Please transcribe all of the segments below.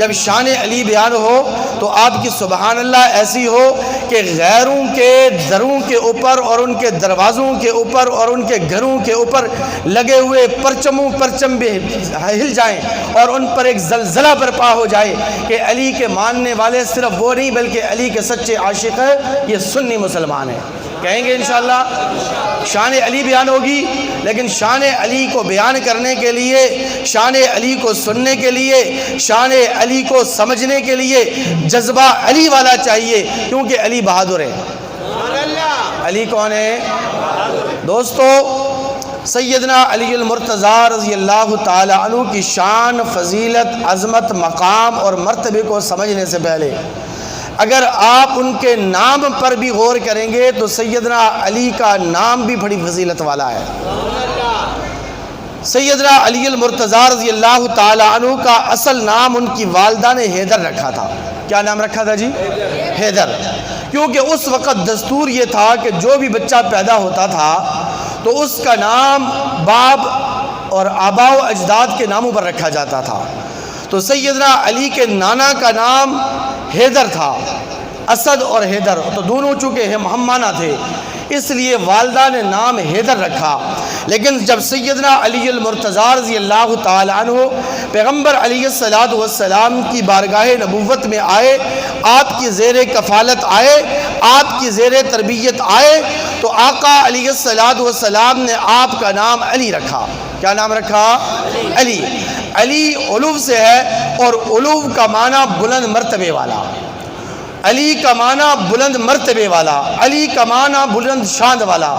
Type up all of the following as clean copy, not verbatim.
جب شان علی بیان ہو تو آپ کی سبحان اللہ ایسی ہو کہ غیروں کے دروں کے اوپر اور ان کے دروازوں کے اوپر اور ان کے گھروں کے اوپر لگے ہوئے پرچم بھی ہل جائیں اور ان پر ایک زلزلہ برپا ہو جائے کہ علی کے ماننے والے صرف وہ نہیں بلکہ علی کے سچے عاشق ہیں، یہ سنی مسلمان ہیں۔ کہیں گے انشاءاللہ شان علی بیان ہوگی، لیکن شان علی کو بیان کرنے کے لیے، شان علی کو سننے کے لیے، شان علی کو سمجھنے کے لیے جذبہ علی والا چاہیے، کیونکہ علی بہادر ہے۔ علی کون ہے دوستو؟ سیدنا علی المرتضیٰ رضی اللہ تعالی عنہ کی شان، فضیلت، عظمت، مقام اور مرتبے کو سمجھنے سے پہلے اگر آپ ان کے نام پر بھی غور کریں گے تو سیدنا علی کا نام بھی بڑی فضیلت والا ہے۔ سیدنا علی المرتضیٰ رضی اللہ تعالی عنہ کا اصل نام ان کی والدہ نے حیدر رکھا تھا۔ کیا نام رکھا تھا جی؟ حیدر۔ کیونکہ اس وقت دستور یہ تھا کہ جو بھی بچہ پیدا ہوتا تھا تو اس کا نام باپ اور آباء و اجداد کے ناموں پر رکھا جاتا تھا۔ تو سیدنا علی کے نانا کا نام حیدر تھا، اسد اور حیدر، تو دونوں چونکہ ہم مانا تھے، اس لیے والدہ نے نام حیدر رکھا۔ لیکن جب سیدنا علی المرتضیٰ رضی اللہ تعالی عنہ پیغمبر علیہ السلام کی بارگاہ نبوت میں آئے، آپ کی زیر کفالت آئے، آپ کی زیر تربیت آئے، تو آقا علیہ السلام نے آپ کا نام علی رکھا۔ کیا نام رکھا؟ علی۔ علی علو سے ہے اور علو کا معنی بلند مرتبے والا، علی کا معنی بلند مرتبے والا، علی کا معنی بلند شان والا،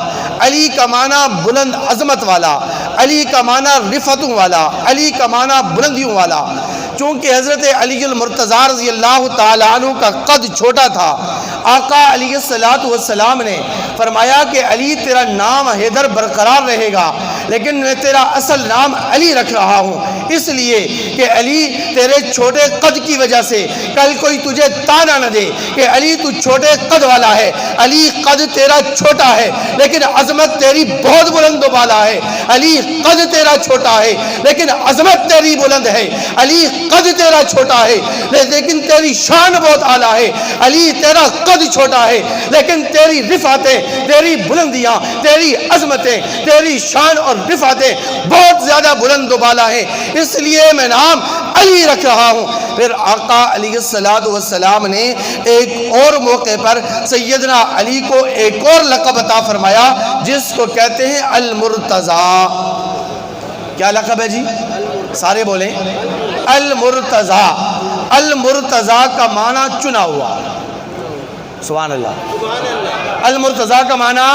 علی کا معنی بلند عظمت والا، علی کا معنی رفعتوں والا، علی کا معنی بلندیوں والا۔ چونکہ حضرت علی المرتضیٰ رضی اللہ تعالی عنہ کا قد چھوٹا تھا، آقا علیہ السلام نے فرمایا کہ علی تیرا نام حیدر برقرار رہے گا، لیکن میں تیرا اصل نام علی رکھ رہا ہوں، اس لیے کہ علی تیرے چھوٹے قد کی وجہ سے کل کوئی تجھے تانا نہ دے کہ علی تو چھوٹے قد والا ہے۔ علی قد تیرا چھوٹا ہے لیکن عظمت تیری بہت بلند و بالا ہے۔ علی قد تیرا چھوٹا ہے لیکن عظمت تیری بلند ہے۔ علی قد تیرا چھوٹا ہے لیکن تیری شان بہت اعلیٰ ہے۔ علی تیرا قد چھوٹا ہے لیکن تیری رفعتیں، تیری بلندیاں، تیری عظمتیں، تیری شان اور رفعتیں بہت زیادہ بلند و بالا ہیں، اس لیے میں نام علی رکھ رہا ہوں۔ پھر آقا علیہ السلام نے ایک اور موقع پر سیدنا علی کو ایک اور لقب عطا فرمایا جس کو کہتے ہیں المرتضیٰ۔ کیا لقب ہے جی؟ سارے بولیں المرتضیٰ۔ المرتضیٰ کا معنی چنا ہوا، سبحان اللہ۔ المرتضیٰ کا معنی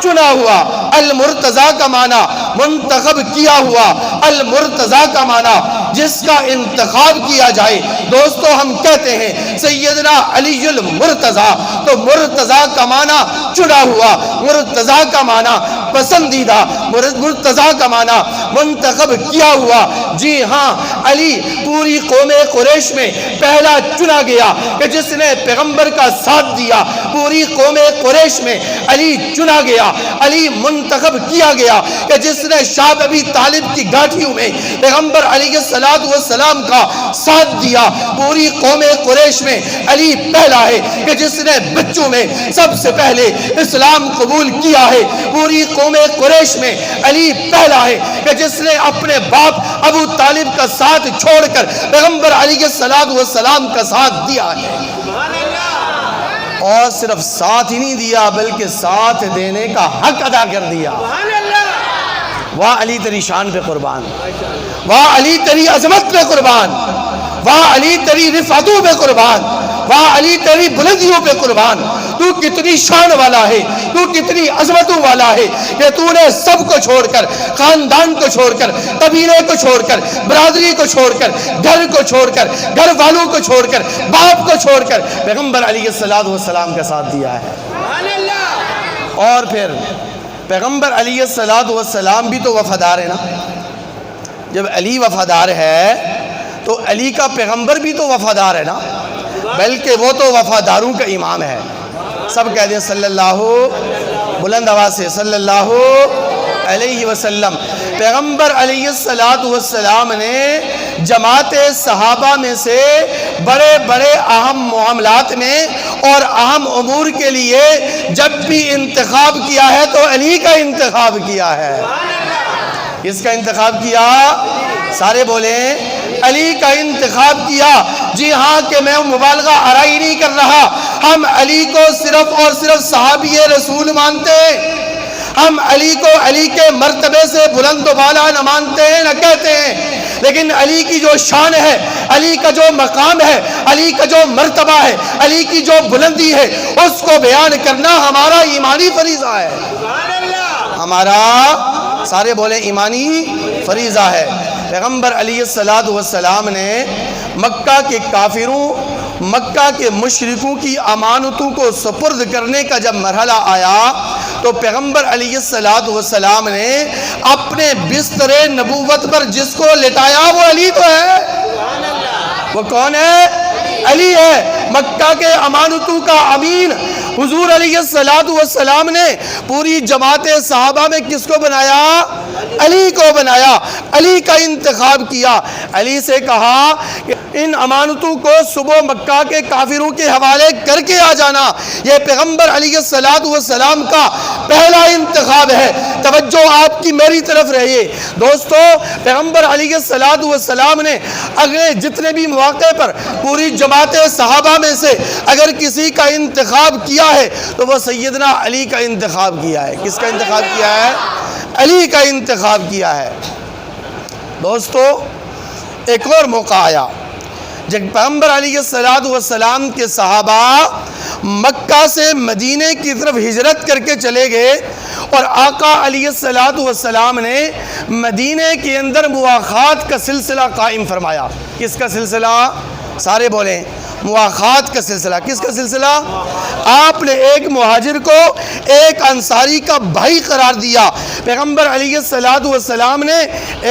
چنا ہوا، المرتضیٰ کا معنی منتخب کیا ہوا، المرتضیٰ کا معنی جس کا انتخاب کیا جائے۔ دوستو ہم کہتے ہیں سیدنا علی المرتضیٰ، تو مرتضیٰ کا معنی چنا ہوا، مرتضیٰ کا معنی پسندیدہ، مرتضیٰ کا معنی منتخب کیا ہوا۔ جی ہاں، علی پوری قوم قریش میں پہلا چنا گیا کہ جس نے پیغمبر کا ساتھ دیا۔ پوری قوم قریش میں علی چنا گیا، علی منتخب کیا گیا کہ جس نے شاہ ابی طالب کی گاٹھیوں میں پیغمبر علیہ السلام کا ساتھ دیا۔ پوری قوم قریش میں علی پہلا ہے کہ جس نے بچوں میں سب سے پہلے اسلام قبول کیا ہے۔ پوری قوم قریش میں علی پہلا ہے کہ جس نے اپنے باپ ابو طالب کا ساتھ چھوڑ کر پیغمبر علیہ السلام کا ساتھ دیا ہے، اور صرف ساتھ ہی نہیں دیا بلکہ ساتھ دینے کا حق ادا کر دیا۔ واہ علی تیری شان پہ قربان، واہ علی تیری عظمت پہ قربان، واہ علی تیری رفعتوں پہ قربان، واہ علی تیری بلندیوں پہ قربان۔ تو کتنی شان والا ہے، تو کتنی عظمتوں والا ہے کہ تو نے سب کو چھوڑ کر، خاندان کو چھوڑ کر، قبیلے کو چھوڑ کر، برادری کو چھوڑ کر، گھر کو چھوڑ کر، گھر والوں کو چھوڑ کر، باپ کو چھوڑ کر پیغمبر علیہ السلام کا ساتھ دیا ہے۔ اور پھر پیغمبر علیہ السلام بھی تو وفادار ہے نا۔ جب علی وفادار ہے تو علی کا پیغمبر بھی تو وفادار ہے نا، بلکہ وہ تو وفاداروں کا امام ہے۔ سب کہہ دیں صلی اللہ، بلند آواز سے صلی اللہ علیہ وسلم۔ پیغمبر علیہ السلام نے جماعت صحابہ میں سے بڑے بڑے اہم معاملات میں اور اہم امور کے لیے جب بھی انتخاب کیا ہے تو علی کا انتخاب کیا ہے۔ کس کا انتخاب کیا؟ سارے بولیں علی کا انتخاب کیا۔ جی ہاں کہ میں مبالغہ آرائی نہیں کر رہا، ہم علی کو صرف اور صرف صحابی رسول مانتے ہیں، ہم علی کو علی کے مرتبے سے بلند و بالا نہ مانتے ہیں نہ کہتے ہیں، لیکن علی کی جو شان ہے، علی کا جو مقام ہے، علی کا جو مرتبہ ہے، علی کی جو بلندی ہے، اس کو بیان کرنا ہمارا ایمانی فریضہ ہے، ہمارا سارے بولیں ایمانی فریضہ ہے۔ پیغمبر علیہ السلام نے مکہ کے کافروں، مکہ کے مشرکوں کی امانتوں کو سپرد کرنے کا جب مرحلہ آیا تو پیغمبر علیہ السلام نے اپنے بستر نبوت پر جس کو لٹایا وہ علی تو ہے۔ وہ کون ہے؟ علی ہے، مکہ کے امانتوں کا امین۔ حضور علیہ السلام نے پوری جماعت صحابہ میں کس کو بنایا؟ علی کو بنایا، علی کا انتخاب کیا۔ علی سے کہا کہ ان امانتوں کو صبح مکہ کے کافروں کے حوالے کر کے آ جانا، یہ پیغمبر علیہ السلام کا پہلا انتخاب ہے۔ توجہ آپ کی میری طرف رہیے دوستو، پیغمبر علیہ السلام نے اگلے جتنے بھی مواقع پر پوری جماعت صحابہ میں سے اگر کسی کا انتخاب کیا ہے تو وہ سیدنا علی کا انتخاب کیا ہے۔ کس کا انتخاب کیا ہے؟ علی کا انتخاب کیا ہے۔ دوستو ایک اور موقع آیا جب پیغمبر علیہ السلام کے صحابہ مکہ سے مدینے کی طرف ہجرت کر کے چلے گئے اور آقا علیہ السلام نے مدینے کے اندر مواخات کا سلسلہ قائم فرمایا۔ کس کا سلسلہ؟ سارے بولیں مواخات کا سلسلہ۔ کس کا سلسلہ؟ آپ نے ایک مہاجر کو ایک انصاری کا بھائی قرار دیا۔ پیغمبر علیہ السلام نے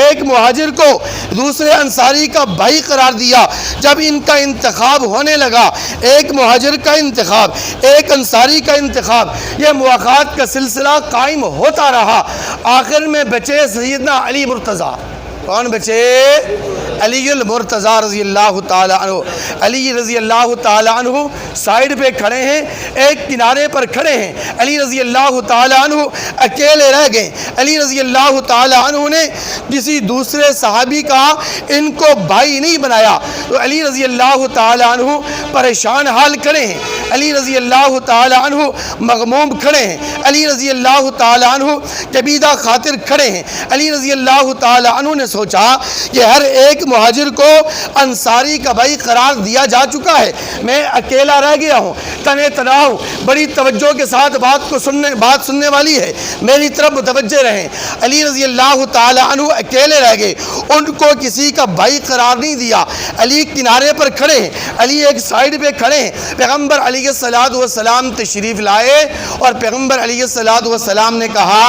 ایک مہاجر کو دوسرے انصاری کا بھائی قرار دیا۔ جب ان کا انتخاب ہونے لگا، ایک مہاجر کا انتخاب، ایک انصاری کا انتخاب، یہ مواخات کا سلسلہ قائم ہوتا رہا۔ آخر میں بچے سیدنا علی مرتضیٰ۔ کون بچے؟ علی المرتضیٰ رضی اللہ تعالی عنہ۔ علی رضی اللہ تعالی عنہ سائیڈ پہ کھڑے ہیں، ایک کنارے پر کھڑے ہیں۔ علی رضی اللہ تعالی عنہ اکیلے رہ گئے۔ علی رضی اللہ تعالی عنہ نے کسی دوسرے صحابی کا ان کو بھائی نہیں بنایا، تو علی رضی اللہ تعالی عنہ پریشان حال کھڑے ہیں۔ علی رضی اللہ تعالی عنہ مغموم کھڑے ہیں۔ علی رضی اللہ تعالی عنہ کبیدہ خاطر کھڑے ہیں۔ علی رضی اللہ تعالی عنہ نے سوچا کہ ہر ایک مہاجر کو انصاری کا بھائی قرار دیا جا چکا ہے، میں اکیلا رہ گیا ہوں، تنے تنہا ہوں، بڑی توجہ کے ساتھ بات سننے والی ہے، میری طرف متوجہ رہیں۔ علی رضی اللہ تعالی عنہ اکیلے رہ گئے، ان کو کسی کا بھائی قرار نہیں دیا۔ علی کنارے پر کھڑے ہیں، علی ایک سائیڈ پہ کھڑے ہیں۔ پیغمبر علیہ السلام تشریف لائے اور پیغمبر علیہ السلام نے کہا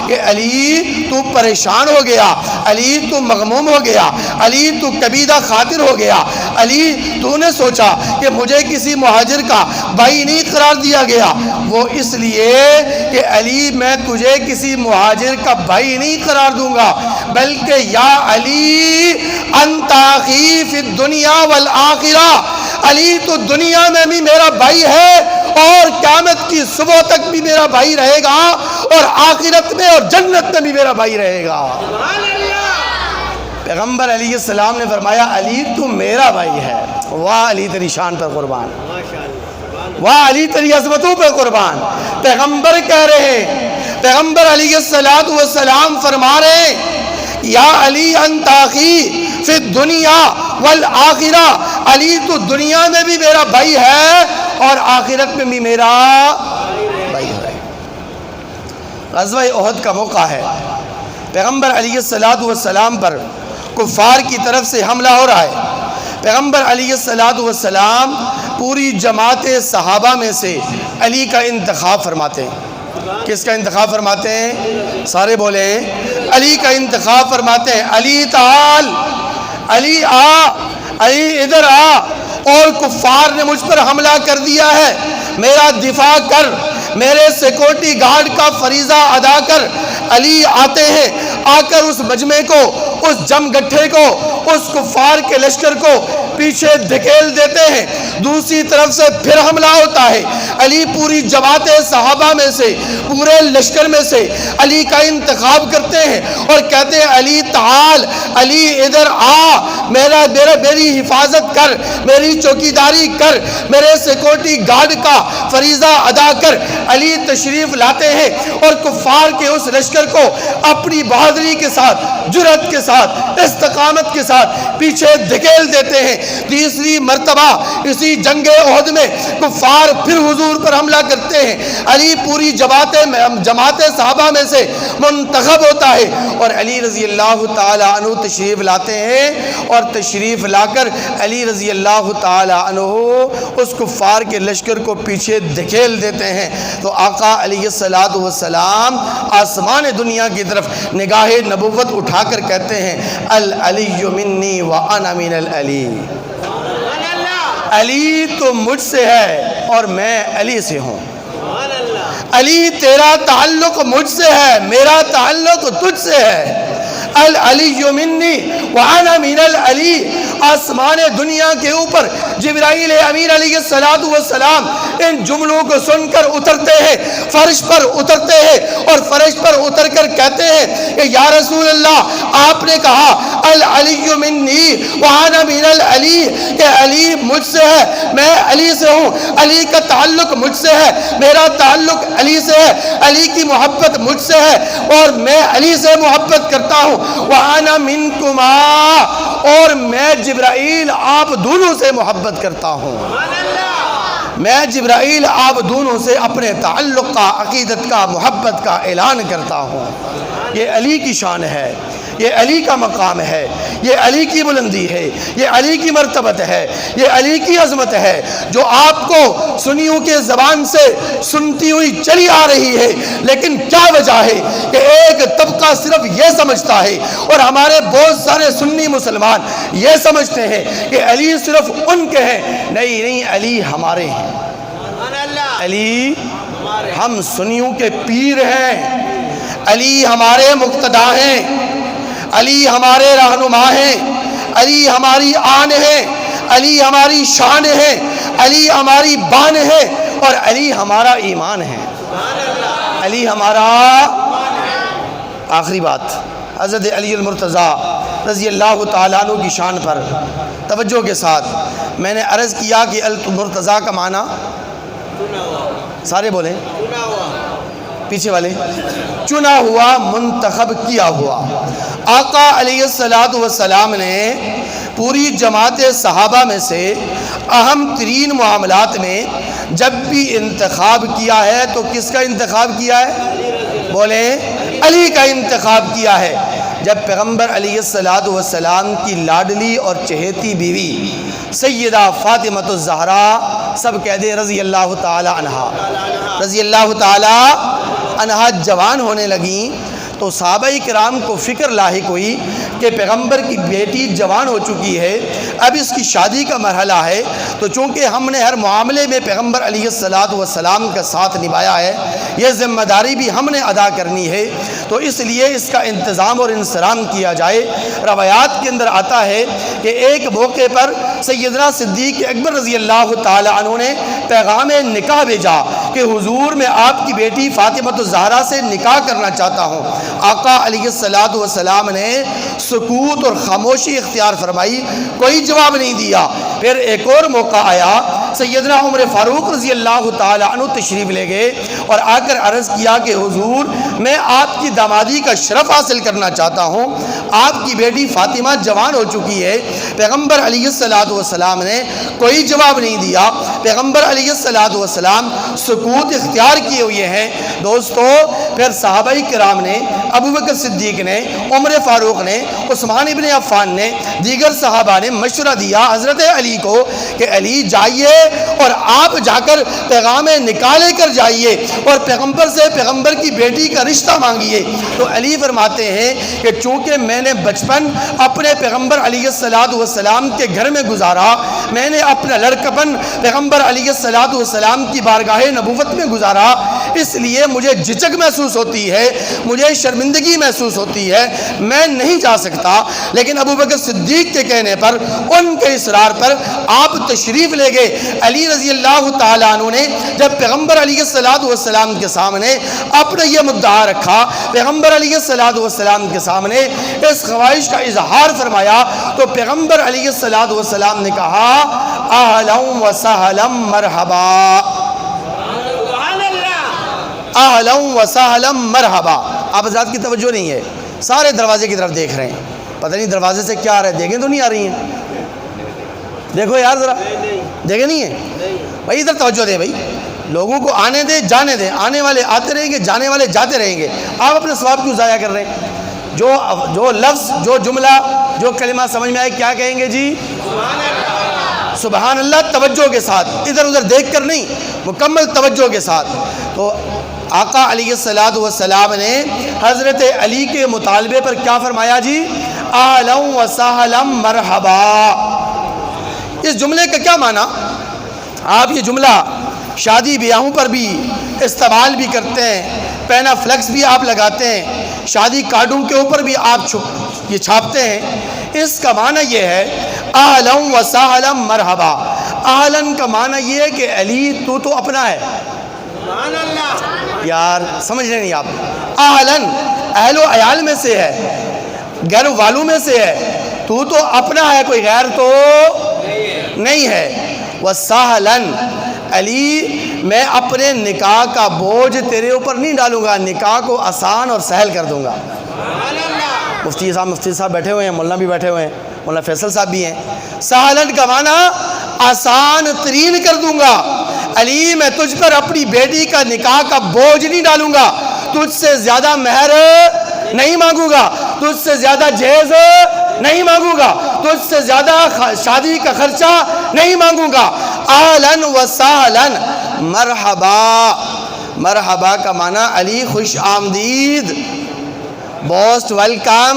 کہ علی تو پریشان ہو گیا، علی تو مغموم ہو گیا، علی تو کبیدہ خاطر ہو گیا، علی تو نے سوچا کہ مجھے کسی مہاجر کا بھائی نہیں قرار دیا گیا، وہ اس لیے کہ علی میں تجھے کسی مہاجر کا بھائی نہیں قرار دوں گا، بلکہ یا علی انت اخی فی الدنیا والآخرہ، علی تو دنیا میں بھی میرا بھائی ہے اور قیامت کی صبح تک بھی میرا بھائی رہے گا اور آخرت میں اور جنت میں بھی میرا بھائی رہے گا۔ پیغمبر علیہ السلام نے فرمایا علی تو میرا بھائی ہے۔ واہ علی تیری شان پر قربان، واہ علی تیری عظمتوں پر قربان۔ پیغمبر کہہ رہے ہیں، پیغمبر علیہ السلام فرما رہے ہیں یا علی انت اخی فی الدنیا والآخرہ، علی تو دنیا میں بھی میرا بھائی ہے اور آخرت میں بھی میرا بھائی ہے۔ غزوہ احد کا موقع ہے، پیغمبر علیہ السلام پر کفار کی طرف سے حملہ ہو رہا ہے۔ پیغمبر علیہ السلام پوری جماعت صحابہ میں سے علی کا انتخاب فرماتے ہیں۔ کس کا انتخاب فرماتے ہیں؟ سارے بولیں علی کا انتخاب فرماتے ہیں۔ علی تعال، علی آ، علی ادھر آ، اور کفار نے مجھ پر حملہ کر دیا ہے، میرا دفاع کر، میرے سیکورٹی گارڈ کا فریضہ ادا کر۔ علی آتے ہیں، آ کر اس مجمع کو، اس جم گٹھے کو، اس کفار کے لشکر کو پیچھے دھکیل دیتے ہیں، دوسری طرف سے پھر حملہ ہوتا ہے۔ علی پوری جماعت صحابہ میں سے، پورے لشکر میں سے علی کا انتخاب کرتے ہیں اور کہتے ہیں علی تعال، علی ادھر آ، میری حفاظت کر، میری چوکیداری کر، میرے سیکورٹی گارڈ کا فریضہ ادا کر۔ علی تشریف لاتے ہیں اور کفار کے اس لشکر کو اپنی بہادری کے ساتھ، جرأت کے ساتھ، استقامت کے ساتھ پیچھے دھکیل دیتے ہیں۔ تیسری مرتبہ اسی جنگ احد میں کفار پھر حضور پر حملہ کرتے ہیں۔ علی پوری جماعت صحابہ میں سے منتخب ہوتا ہے اور علی رضی اللہ تعالی عنہ تشریف لاتے ہیں، اور تشریف لا کر علی رضی اللہ تعالی عنہ اس کفار کے لشکر کو پیچھے دھکیل دیتے ہیں۔ تو آقا علیہ السلام آسمان دنیا کی طرف نگاہ نبوت اٹھا کر کہتے ہیں العلی منی وانا من العلی، علی تو مجھ سے ہے اور میں علی سے ہوں۔ علی تیرا تعلق مجھ سے ہے، میرا تعلق تجھ سے ہے۔ العلی منی وانا من العلی، آسمان دنیا کے اوپر جبرائیل امین علیہ السلام ان جملوں کو سن کر اترتے ہیں، فرش پر اترتے ہیں اور فرش پر اتر کر کہتے ہیں کہ یا رسول اللہ، آپ نے کہا العلی منی وانا من العلی، کہ علی مجھ سے ہے، میں علی سے ہوں۔ علی کا تعلق مجھ سے ہے، میرا تعلق علی سے ہے، علی کی محبت مجھ سے ہے اور میں علی سے محبت کرتا ہوں۔ وانا منکما، اور میں جبرائیل آپ دونوں سے محبت کرتا ہوں۔ میں جبرائیل آپ دونوں سے اپنے تعلق کا، عقیدت کا، محبت کا اعلان کرتا ہوں۔ یہ علی کی شان ہے، یہ علی کا مقام ہے، یہ علی کی بلندی ہے، یہ علی کی مرتبت ہے، یہ علی کی عظمت ہے، جو آپ کو سنیوں کے زبان سے سنتی ہوئی چلی آ رہی ہے۔ لیکن کیا وجہ ہے کہ ایک طبقہ صرف یہ سمجھتا ہے، اور ہمارے بہت سارے سنی مسلمان یہ سمجھتے ہیں کہ علی صرف ان کے ہیں۔ نہیں، علی ہمارے ہیں، علی ہم سنیوں کے پیر ہیں، علی ہمارے مقتدا ہیں، علی ہمارے رہنما ہیں، علی ہماری آن ہے، علی ہماری شان ہے، علی ہماری بان ہے، اور علی ہمارا ایمان ہے، علی ہمارا۔ آخری بات، حضرت علی المرتضیٰ رضی اللہ تعالیٰ عنہ کی شان پر توجہ کے ساتھ میں نے عرض کیا کہ المرتضیٰ کا معنی، سارے بولیں، پیچھے والے، چنا ہوا، منتخب کیا ہوا۔ آقا علیہ السلام نے پوری جماعت صحابہ میں سے اہم ترین معاملات میں جب بھی انتخاب کیا ہے تو کس کا انتخاب کیا ہے؟ بولیں، علی کا انتخاب کیا ہے۔ جب پیغمبر علیہ السلام کی لاڈلی اور چہیتی بیوی سیدہ فاطمہ الزہرا، سب کہہ دیں رضی اللہ تعالی عنہا، رضی اللہ تعالی عنہا جوان ہونے لگیں تو صحابہ کرام کو فکر لاحق ہوئی کہ پیغمبر کی بیٹی جوان ہو چکی ہے، اب اس کی شادی کا مرحلہ ہے، تو چونکہ ہم نے ہر معاملے میں پیغمبر علیہ السلام کا ساتھ نبھایا ہے، یہ ذمہ داری بھی ہم نے ادا کرنی ہے، تو اس لیے اس کا انتظام اور انصرام کیا جائے۔ روایات کے اندر آتا ہے کہ ایک موقع پر سیدنا صدیق اکبر رضی اللہ تعالی عنہ نے پیغام نکاح بھیجا کہ حضور میں آپ کی بیٹی فاطمہ الزہرا سے نکاح کرنا چاہتا ہوں۔ آقا علیہ السلام نے سکوت اور خاموشی اختیار فرمائی، کوئی جواب نہیں دیا۔ پھر ایک اور موقع آیا، سیدنا عمر فاروق رضی اللہ تعالی عنہ تشریف لے گئے اور آ کر عرض کیا کہ حضور میں آپ کی دامادی کا شرف حاصل کرنا چاہتا ہوں، آپ کی بیٹی فاطمہ جوان ہو چکی ہے۔ پیغمبر علیہ السلام نے کوئی جواب نہیں دیا، پیغمبر علیہ السلام سکوت اختیار کیے ہوئے ہیں۔ دوستو، پھر صحابہ کرام نے، ابو بکر صدیق نے، عمر فاروق نے، عثمان ابن عفان نے، دیگر صحابہ نے مشورہ دیا حضرت علی کو کہ علی جائیے اور آپ جا کر پیغام نکالے کر جائیے اور پیغمبر سے پیغمبر کی بیٹی کا رشتہ مانگیے۔ تو علی فرماتے ہیں کہ چونکہ میں نے بچپن اپنے پیغمبر علیہ السلام کے گھر میں گزارا، میں نے اپنا لڑکپن پیغمبر علیہ السلام کی بارگاہ نبوت میں گزارا، اس لیے مجھے جھجک محسوس ہوتی ہے، مجھے شرمندگی محسوس ہوتی ہے، میں نہیں جا سکتا۔ لیکن ابو بکر صدیق کے کہنے پر، ان کے اصرار پر آپ تشریف لے گئے۔ علی رضی اللہ تعالیٰ عنہ نے جب پیغمبر علیہ السلام کے سامنے اپنا یہ مدعا رکھا، پیغمبر علیہ السلام کے سامنے اس خواہش کا اظہار فرمایا، تو پیغمبر علیہ السلام نے کہا اہلا و سہلا مرحبا، اہلا و سہلا مرحبا۔ آپ حضرات کی توجہ نہیں ہے، سارے دروازے کی طرف دیکھ رہے ہیں، پتہ نہیں دروازے سے کیا آ رہا ہے، دیکھیں تو نہیں آ رہی ہیں؟ دیکھو یار ذرا، دیکھیں نہیں ہے بھائی، ادھر توجہ دیں بھائی، لوگوں کو آنے دیں جانے دیں، آنے والے آتے رہیں گے، جانے والے جاتے رہیں گے، آپ اپنے ثواب کیوں ضائع کر رہے ہیں؟ جو لفظ، جو جملہ، جو کلمہ سمجھ میں آئے کیا کہیں گے جی؟ سبحان اللہ، توجہ کے ساتھ، ادھر ادھر دیکھ کر نہیں، مکمل توجہ کے ساتھ۔ تو آقا علیہ السلام نے حضرت علی کے مطالبے پر کیا فرمایا جی؟ اہلا و سہلا مرحبا۔ اس جملے کا کیا معنی؟ آپ یہ جملہ شادی بیاہوں پر بھی استعمال بھی کرتے ہیں، پینا فلیکس بھی آپ لگاتے ہیں، شادی کارڈوں کے اوپر بھی آپ یہ چھاپتے ہیں۔ اس کا معنی یہ ہے اہلا و سہلا مرحبا۔ اہلن کا معنی یہ ہے کہ علی تو اپنا ہے، یار سمجھ رہے نہیں آپ؟ اہلن اہل و عیال میں سے ہے، گھر والوں میں سے ہے، تو اپنا ہے، کوئی غیر تو نہیں ہے۔ وسہلن علی، میں اپنے نکاح کا بوجھ تیرے اوپر نہیں ڈالوں گا، نکاح کو آسان اور سہل کر دوں گا۔ مفتی صاحب بیٹھے ہوئے ہیں، مولانا بھی بیٹھے ہوئے ہیں، مولانا فیصل صاحب بھی ہیں۔ سہلن کا معنی آسان ترین کر دوں گا۔ علی، میں تجھ پر اپنی بیٹی کا نکاح کا بوجھ نہیں ڈالوں گا، تجھ سے زیادہ مہر نہیں مانگوں گا، تجھ سے زیادہ جہیز نہیں مانگوں گا، تجھ سے زیادہ شادی کا خرچہ نہیں مانگوں گا۔ اہلا و سہلا مرحبا۔ مرحبا کا معنی علی خوش آمدید، موسٹ ویلکم،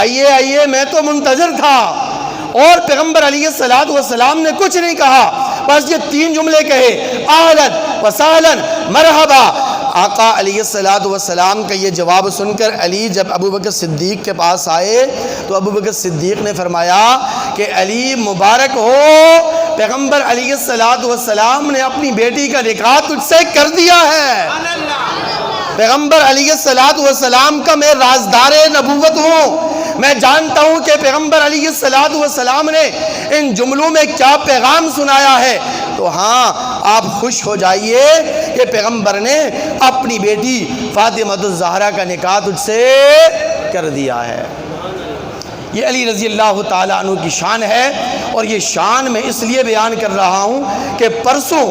آئیے آئیے، میں تو منتظر تھا۔ اور پیغمبر علیہ السلام نے کچھ نہیں کہا، بس یہ تین جملے کہے، اہلا و سہلا مرحبا۔ آقا علیہ السلام کا یہ جواب سن کر علی جب ابو بکر صدیق کے پاس آئے تو ابو بکر صدیق نے فرمایا کہ علی مبارک ہو، پیغمبر علیہ السلام نے اپنی بیٹی کا نکاح تجھ سے کر دیا ہے۔ پیغمبر علیہ السلام کا میں رازدار نبوت ہوں، میں جانتا ہوں کہ پیغمبر علیہ السلام نے ان جملوں میں کیا پیغام سنایا ہے۔ تو ہاں، آپ خوش ہو جائیے کہ پیغمبر نے اپنی بیٹی فاطمہ الزہرا کا نکاح تجھ سے کر دیا ہے۔ یہ علی رضی اللہ تعالیٰ عنہ کی شان ہے، اور یہ شان میں اس لیے بیان کر رہا ہوں کہ پرسوں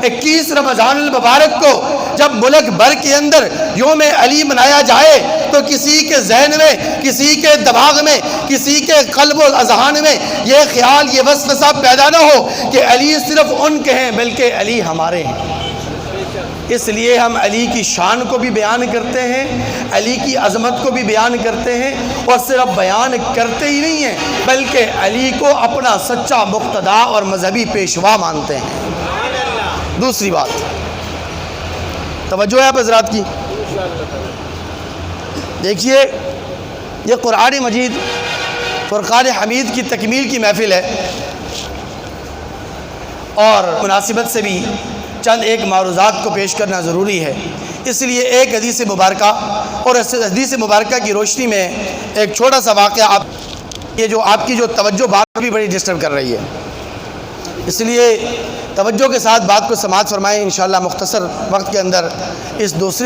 21 رمضان المبارک کو جب ملک بھر کے اندر یوم علی منایا جائے تو کسی کے ذہن میں، کسی کے دماغ میں، کسی کے قلب و اذہان میں یہ خیال، یہ وسوسہ پیدا نہ ہو کہ علی صرف ان کے ہیں، بلکہ علی ہمارے ہیں۔ اس لیے ہم علی کی شان کو بھی بیان کرتے ہیں، علی کی عظمت کو بھی بیان کرتے ہیں، اور صرف بیان کرتے ہی نہیں ہیں بلکہ علی کو اپنا سچا مقتدا اور مذہبی پیشوا مانتے ہیں۔ دوسری بات، توجہ ہے آپ حضرات کی، دیکھیے یہ قرآن مجید فرقان حمید کی تکمیل کی محفل ہے، اور مناسبت سے بھی چند ایک معروضات کو پیش کرنا ضروری ہے۔ اس لیے ایک حدیث مبارکہ، اور اس حدیث مبارکہ کی روشنی میں ایک چھوٹا سا واقعہ یہ جو آپ کی جو توجہ بات بھی بڑی ڈسٹرب کر رہی ہے، اس لیے توجہ کے ساتھ بات کو سماعت فرمائیں۔ انشاءاللہ مختصر وقت کے اندر اس دوسری